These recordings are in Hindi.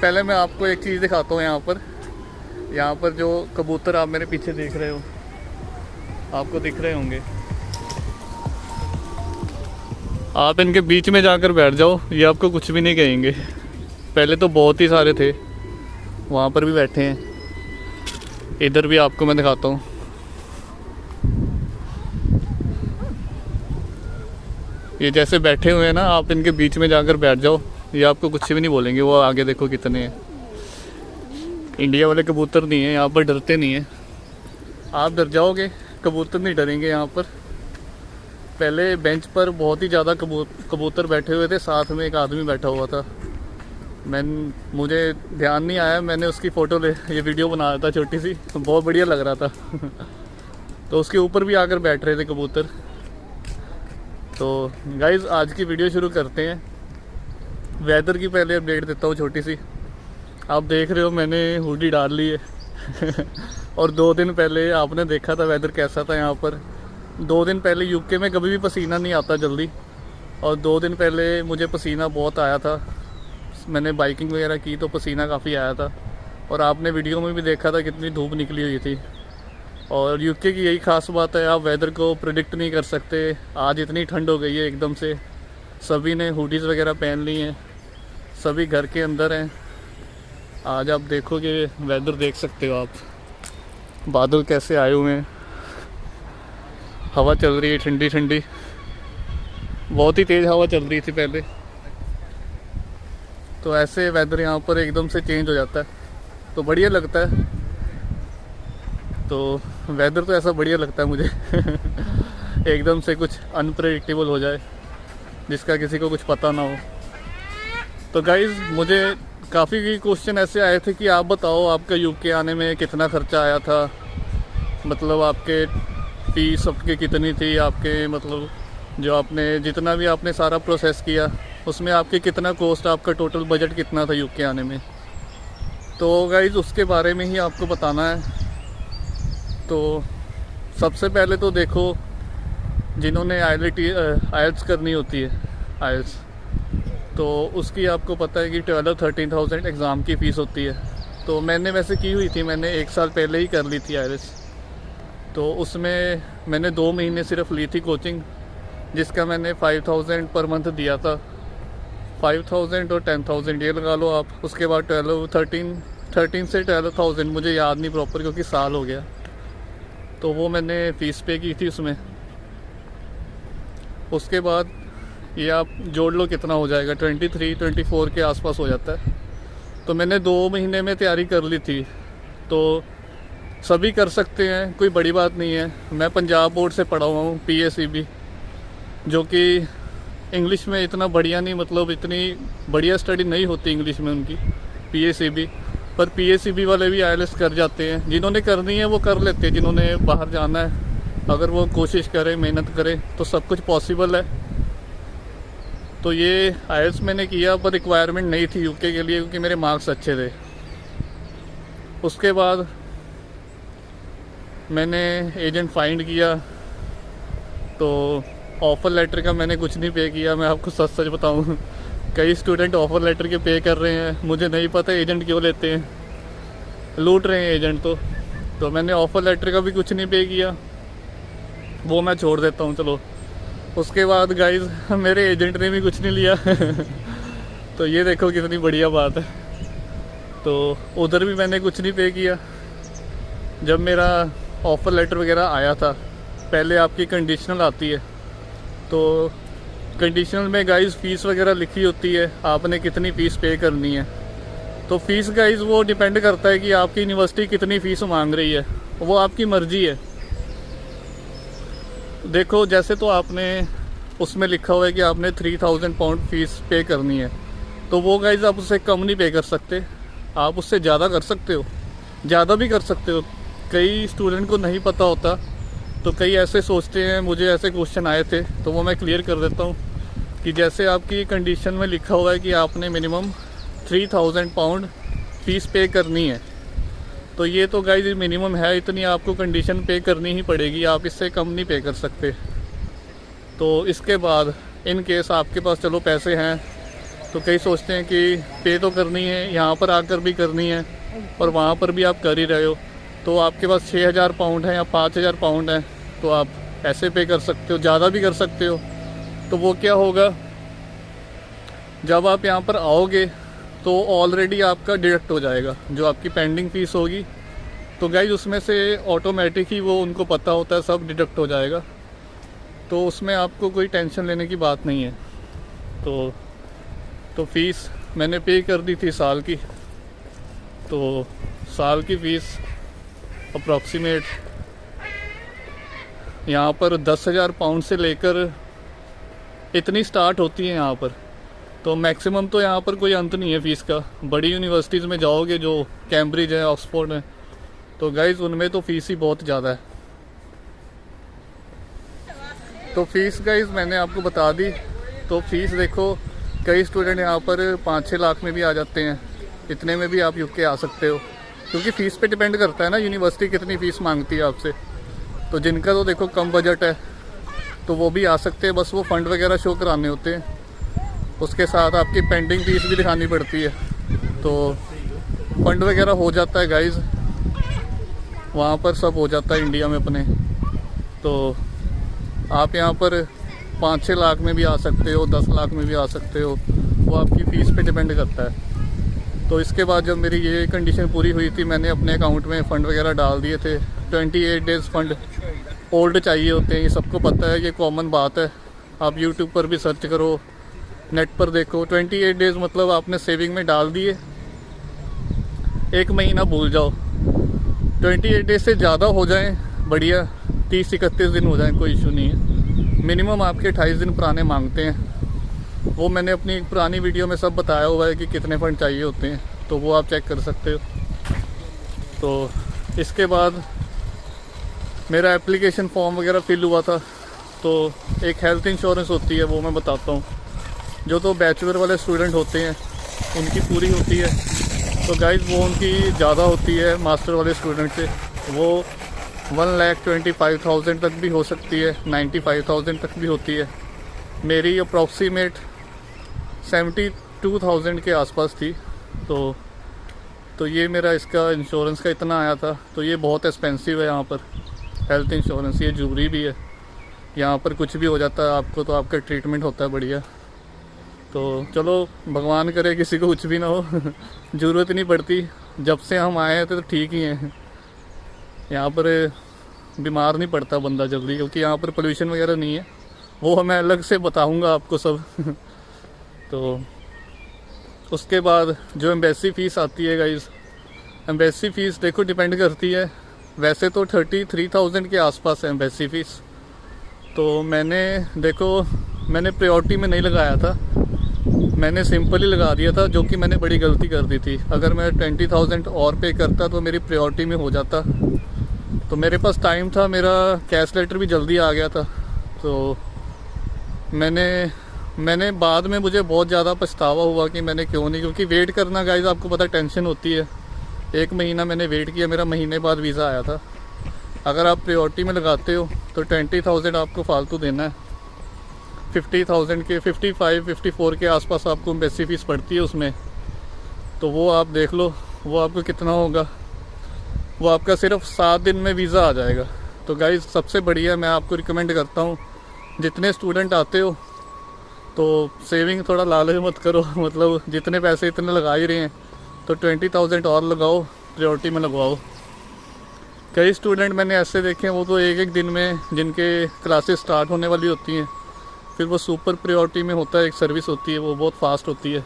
पहले मैं आपको एक चीज़ दिखाता हूँ। यहाँ पर जो कबूतर आप मेरे पीछे देख रहे हो, आपको दिख रहे होंगे। आप इनके बीच में जाकर बैठ जाओ, ये आपको कुछ भी नहीं कहेंगे। पहले तो बहुत ही सारे थे, वहाँ पर भी बैठे हैं। इधर भी आपको मैं दिखाता हूँ। ये जैसे बैठे हुए हैं ना, आप इनके बीच में जाकर बैठ जाओ, ये आपको कुछ भी नहीं बोलेंगे। वो आगे देखो कितने हैं। इंडिया वाले कबूतर नहीं हैं यहाँ पर, डरते नहीं हैं। आप डर जाओगे, कबूतर नहीं डरेंगे यहाँ पर। पहले बेंच पर बहुत ही ज़्यादा कबूतर बैठे हुए थे, साथ में एक आदमी बैठा हुआ था। मुझे ध्यान नहीं आया, मैंने उसकी फ़ोटो ये वीडियो बनाया था छोटी सी, बहुत बढ़िया लग रहा था। तो उसके ऊपर भी आकर बैठ रहे थे कबूतर। तो गाइज़ आज की वीडियो शुरू करते हैं। वेदर की पहले अपडेट देता हूँ छोटी सी। आप देख रहे हो मैंने हुडी डाल ली है। और 2 दिन पहले आपने देखा था वेदर कैसा था यहाँ पर। 2 दिन पहले यूके में कभी भी पसीना नहीं आता जल्दी, और 2 दिन पहले मुझे पसीना बहुत आया था। मैंने बाइकिंग वगैरह की तो पसीना काफ़ी आया था, और आपने वीडियो में भी देखा था कितनी धूप निकली हुई थी। और यूके की यही ख़ास बात है, आप वेदर को प्रेडिक्ट नहीं कर सकते। आज इतनी ठंड हो गई है एकदम से, सभी ने हुडीज़ वगैरह पहन ली हैं, सभी घर के अंदर हैं। आज आप देखोगे वेदर देख सकते हो आप, बादल कैसे आए हुए हैं, हवा चल रही है ठंडी ठंडी, बहुत ही तेज़ हवा चल रही थी पहले। तो ऐसे वेदर यहाँ पर एकदम से चेंज हो जाता है, तो बढ़िया लगता है। तो वेदर तो ऐसा बढ़िया लगता है मुझे। एकदम से कुछ अनप्रेडिक्टेबल हो जाए, जिसका किसी को कुछ पता ना हो। तो गाइज़ मुझे काफ़ी क्वेश्चन ऐसे आए थे कि आप बताओ आपका यूके आने में कितना ख़र्चा आया था, मतलब आपके फीस आपकी कितनी थी, आपके मतलब जो आपने जितना भी आपने सारा प्रोसेस किया उसमें आपके कितना कॉस्ट, आपका टोटल बजट कितना था यूके आने में। तो गाइज़ उसके बारे में ही आपको बताना है। तो सबसे पहले तो देखो, जिन्होंने आइल्स करनी होती है, आइल्स, तो उसकी आपको पता है कि 12-13,000 एग्ज़ाम की फ़ीस होती है। तो मैंने वैसे की हुई थी, मैंने 1 साल पहले ही कर ली थी आइल्स। तो उसमें मैंने 2 महीने सिर्फ ली थी कोचिंग, जिसका मैंने 5,000 पर मंथ दिया था। 5,000 और 10,000 ये लगा लो आप। उसके बाद 13 से 12,000, मुझे याद नहीं प्रॉपर क्योंकि साल हो गया। तो वो मैंने फ़ीस पे की थी उसमें। उसके बाद ये आप जोड़ लो कितना हो जाएगा, 23-24 के आसपास हो जाता है। तो मैंने 2 महीने में तैयारी कर ली थी। तो सभी कर सकते हैं, कोई बड़ी बात नहीं है। मैं पंजाब बोर्ड से पढ़ा हुआ हूँ, PACB, जो कि इंग्लिश में इतना बढ़िया नहीं, मतलब इतनी बढ़िया स्टडी नहीं होती इंग्लिश में उनकी, PACB। पर PACB वाले भी आइल्स कर जाते हैं। जिन्होंने करनी है वो कर लेते हैं, जिन्होंने बाहर जाना है, अगर वो कोशिश करें, मेहनत करें तो सब कुछ पॉसिबल है। तो ये आइल्स मैंने किया, पर रिक्वायरमेंट नहीं थी यूके के लिए क्योंकि मेरे मार्क्स अच्छे थे। उसके बाद मैंने एजेंट फाइंड किया। तो ऑफ़र लेटर का मैंने कुछ नहीं पे किया, मैं आपको सच सच बताऊँ। कई स्टूडेंट ऑफ़र लेटर के पे कर रहे हैं, मुझे नहीं पता एजेंट क्यों लेते हैं, लूट रहे हैं एजेंट। तो मैंने ऑफ़र लेटर का भी कुछ नहीं पे किया, वो मैं छोड़ देता हूँ चलो। उसके बाद गाइज़ मेरे एजेंट ने भी कुछ नहीं लिया। तो ये देखो कितनी बढ़िया बात है। तो उधर भी मैंने कुछ नहीं पे किया। जब मेरा ऑफ़र लेटर वगैरह आया था, पहले आपकी कंडीशनल आती है। तो कंडीशनल में गाइज़ फ़ीस वगैरह लिखी होती है, आपने कितनी फ़ीस पे करनी है। तो फ़ीस गाइज़ वो डिपेंड करता है कि आपकी यूनिवर्सिटी कितनी फ़ीस मांग रही है, वो आपकी मर्ज़ी है। देखो जैसे तो आपने उसमें लिखा हुआ है कि आपने 3,000 पाउंड फ़ीस पे करनी है, तो वो गाइज़ आप उससे कम नहीं पे कर सकते, आप उससे ज़्यादा कर सकते हो, ज़्यादा भी कर सकते हो। कई स्टूडेंट को नहीं पता होता, तो कई ऐसे सोचते हैं, मुझे ऐसे क्वेश्चन आए थे, तो वो मैं क्लियर कर देता हूँ कि जैसे आपकी कंडीशन में लिखा हुआ है कि आपने मिनिमम 3,000 पाउंड फ़ीस पे करनी है, तो ये तो गाइस मिनिमम है, इतनी आपको कंडीशन पे करनी ही पड़ेगी, आप इससे कम नहीं पे कर सकते। तो इसके बाद इन केस आपके पास चलो पैसे हैं, तो कई सोचते हैं कि पे तो करनी है, यहाँ पर आकर भी करनी है और वहाँ पर भी आप कर ही रहे हो, तो आपके पास 6,000 पाउंड है या 5,000 पाउंड है तो आप ऐसे पे कर सकते हो, ज़्यादा भी कर सकते हो। तो वो क्या होगा, जब आप यहाँ पर आओगे तो ऑलरेडी आपका डिडक्ट हो जाएगा जो आपकी पेंडिंग फ़ीस होगी। तो गाइज उसमें से ऑटोमेटिक ही वो उनको पता होता है, सब डिडक्ट हो जाएगा, तो उसमें आपको कोई टेंशन लेने की बात नहीं है। तो फ़ीस मैंने पे कर दी थी साल की, तो साल की फ़ीस अप्रॉक्सीमेट यहाँ पर 10,000 पाउंड से लेकर इतनी स्टार्ट होती है यहाँ पर। तो मैक्सिमम तो यहाँ पर कोई अंत नहीं है फ़ीस का। बड़ी यूनिवर्सिटीज़ में जाओगे जो कैम्ब्रिज है, ऑक्सफोर्ड है, तो गाइज़ उनमें तो फ़ीस ही बहुत ज़्यादा है। तो फ़ीस गाइज़ मैंने आपको बता दी। तो फ़ीस देखो, कई स्टूडेंट यहाँ पर 5-6 लाख में भी आ जाते हैं, इतने में भी आप यूके आ सकते हो, क्योंकि फ़ीस पे डिपेंड करता है ना यूनिवर्सिटी कितनी फ़ीस मांगती है आपसे। तो जिनका तो देखो कम बजट है तो वो भी आ सकते हैं, बस वो फ़ंड वगैरह शो कराने होते हैं, उसके साथ आपकी पेंडिंग फ़ीस भी दिखानी पड़ती है। तो फ़ंड वगैरह हो जाता है गाइज़, वहाँ पर सब हो जाता है इंडिया में अपने। तो आप यहाँ पर 5-6 लाख में भी आ सकते हो, 10 लाख में भी आ सकते हो, वो आपकी फ़ीस पे डिपेंड करता है। तो इसके बाद जब मेरी ये कंडीशन पूरी हुई थी, मैंने अपने अकाउंट में फ़ंड वगैरह डाल दिए थे। 28 डेज़ फ़ंड ओल्ड चाहिए होते हैं, ये सबको पता है, ये कॉमन बात है। आप यूट्यूब पर भी सर्च करो, नेट पर देखो, 28 डेज़ मतलब आपने सेविंग में डाल दिए, 1 महीना भूल जाओ। 28 डेज़ से ज़्यादा हो जाएं बढ़िया, 30-31 दिन हो जाएं, कोई इशू नहीं है। मिनिमम आपके 28 दिन पुराने मांगते हैं, वो मैंने अपनी पुरानी वीडियो में सब बताया हुआ है कि कितने फ़ंड चाहिए होते हैं, तो वो आप चेक कर सकते हो। तो इसके बाद मेरा एप्लीकेशन फॉर्म वगैरह फिल हुआ था, तो एक हेल्थ इंश्योरेंस होती है, वो मैं बताता हूँ। जो तो बैचलर वाले स्टूडेंट होते हैं उनकी पूरी होती है, तो गाइज़ वो उनकी ज़्यादा होती है मास्टर वाले स्टूडेंट से। वो 1,25,000 तक भी हो सकती है, 95,000 तक भी होती है। मेरी अप्रॉक्सीमेट 72,000 के आसपास थी। तो ये मेरा इसका इंश्योरेंस का इतना आया था। तो ये बहुत एक्सपेंसिव है यहाँ पर हेल्थ इंश्योरेंस, ये ज़रूरी भी है। यहाँ पर कुछ भी हो जाता है आपको तो आपका ट्रीटमेंट होता है बढ़िया। तो चलो भगवान करे किसी को कुछ भी ना हो ज़रूरत नहीं पड़ती। जब से हम आए हैं तो ठीक ही हैं, यहाँ पर बीमार नहीं पड़ता बंदा जल्दी, क्योंकि यहाँ पर पोल्यूशन वगैरह नहीं है। वो मैं अलग से बताऊँगा आपको सब तो उसके बाद जो एम्बेसी फ़ीस आती है गाइज़, एम्बेसी फ़ीस देखो डिपेंड करती है। वैसे तो 33,000 के आसपास है एम्बेसी फ़ीस। तो मैंने प्रायोरिटी में नहीं लगाया था, मैंने सिंपल ही लगा दिया था, जो कि मैंने बड़ी गलती कर दी थी। अगर मैं 20,000 और पे करता तो मेरी प्रायोरिटी में हो जाता। तो मेरे पास टाइम था, मेरा कैश लेटर भी जल्दी आ गया था। तो मैंने बाद में मुझे बहुत ज़्यादा पछतावा हुआ कि मैंने क्यों नहीं, क्योंकि वेट करना गाइज़ आपको पता टेंशन होती है। 1 महीना मैंने वेट किया, मेरा महीने बाद वीज़ा आया था। अगर आप प्रायोरिटी में लगाते हो तो 20,000 आपको फालतू देना है। 50,000 के 55-54 के आसपास आपको एम्बेसी फ़ीस पड़ती है उसमें। तो वो आप देख लो वो आपको कितना होगा। वो आपका सिर्फ 7 दिन में वीज़ा आ जाएगा। तो गाइज़ सबसे बढ़िया मैं आपको रिकमेंड करता हूँ, जितने स्टूडेंट आते हो तो सेविंग थोड़ा लालच मत करो, मतलब जितने पैसे इतने लगा ही रहे हैं तो 20,000 और लगाओ, प्रायोरिटी में लगवाओ। कई स्टूडेंट मैंने ऐसे देखे हैं, वो तो एक दिन में जिनके क्लासेस स्टार्ट होने वाली होती हैं, फिर वो सुपर प्रायोरिटी में होता है, एक सर्विस होती है, वो बहुत फास्ट होती है।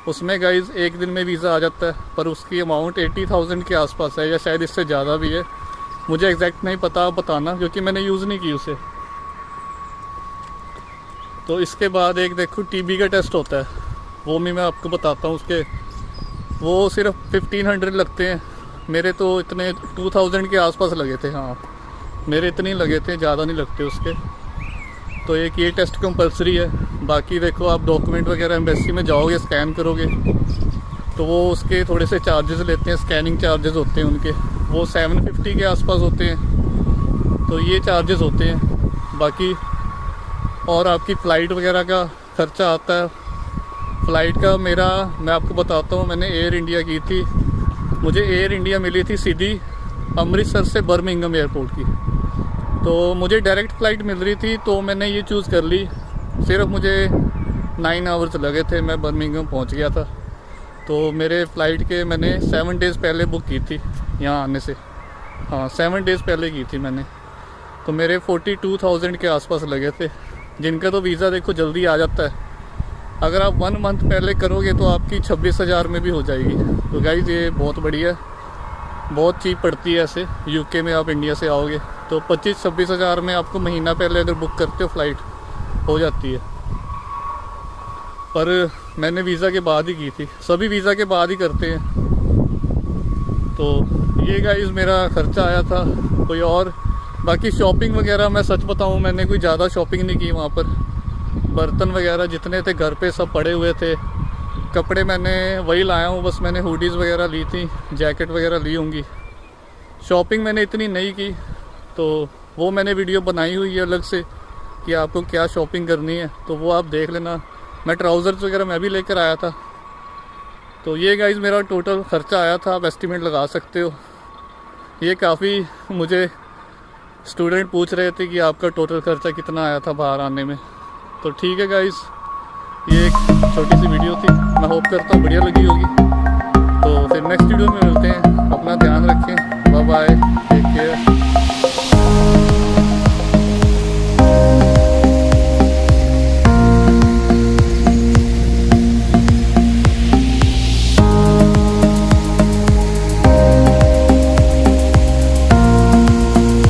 उसमें गाइज़ 1 दिन में वीज़ा आ जाता है, पर उसकी अमाउंट 80,000 के आसपास है, या शायद इससे ज़्यादा भी है, मुझे एग्जैक्ट नहीं पता, आप बताना, क्योंकि मैंने यूज़ नहीं की उसे। तो इसके बाद एक देखो टीबी का टेस्ट होता है, वो भी मैं आपको बताता हूँ। उसके वो सिर्फ 1500 लगते हैं, मेरे तो इतने 2000 के आसपास लगे थे। हाँ, मेरे इतने ही लगे थे, ज़्यादा नहीं लगते उसके। तो एक ये टेस्ट कंपलसरी है। बाकी देखो आप डॉक्यूमेंट वगैरह एम्बेसी में जाओगे, स्कैन करोगे तो वो उसके थोड़े से चार्जेस लेते हैं, स्कैनिंग चार्जेस होते हैं उनके, वो 750 के आसपास होते हैं। तो ये चार्जेस होते हैं। बाकी और आपकी फ़्लाइट वगैरह का ख़र्चा आता है फ़्लाइट का मेरा मैं आपको बताता हूँ, मैंने एयर इंडिया की थी। मुझे एयर इंडिया मिली थी सीधी अमृतसर से बर्मिंघम एयरपोर्ट की। तो मुझे डायरेक्ट फ़्लाइट मिल रही थी तो मैंने ये चूज़ कर ली। सिर्फ मुझे 9 आवर्स लगे थे, मैं बर्मिंघम पहुँच गया था। तो मेरे फ़्लाइट के मैंने 7 डेज़ पहले बुक की थी यहाँ आने से। हाँ, 7 डेज़ पहले की थी मैंने। तो मेरे 42,000 के आसपास लगे थे, जिनका तो वीज़ा देखो जल्दी आ जाता है। अगर आप 1 मंथ पहले करोगे तो आपकी 26,000 में भी हो जाएगी। तो गाइज़ ये बहुत बढ़िया है, बहुत चीप पड़ती है ऐसे। यूके में आप इंडिया से आओगे तो 25-26 हज़ार में आपको महीना पहले अगर बुक करते हो फ़्लाइट हो जाती है। पर मैंने वीज़ा के बाद ही की थी, सभी वीज़ा के बाद ही करते हैं। तो ये गाइस मेरा खर्चा आया था। कोई और बाकी शॉपिंग वगैरह मैं सच बताऊं, मैंने कोई ज़्यादा शॉपिंग नहीं की वहाँ पर। बर्तन वगैरह जितने थे घर पे सब पड़े हुए थे। कपड़े मैंने वही लाया हूँ, बस मैंने हुडीज़ वगैरह ली थी, जैकेट वगैरह ली होंगी। शॉपिंग मैंने इतनी नहीं की, तो वो मैंने वीडियो बनाई हुई है अलग से कि आपको क्या शॉपिंग करनी है, तो वो आप देख लेना। मैं ट्राउज़र्स वगैरह मैं भी लेकर आया था। तो ये गाइस मेरा टोटल ख़र्चा आया था, आप एस्टिमेट लगा सकते हो। ये काफ़ी मुझे स्टूडेंट पूछ रहे थे कि आपका टोटल ख़र्चा कितना आया था बाहर आने में। तो ठीक है गाइस, ये एक छोटी सी वीडियो थी, मैं होप करता हूँ बढ़िया लगी होगी। तो फिर नेक्स्ट वीडियो में मिलते हैं, अपना ध्यान रखें, बाय बाय, टेक केयर।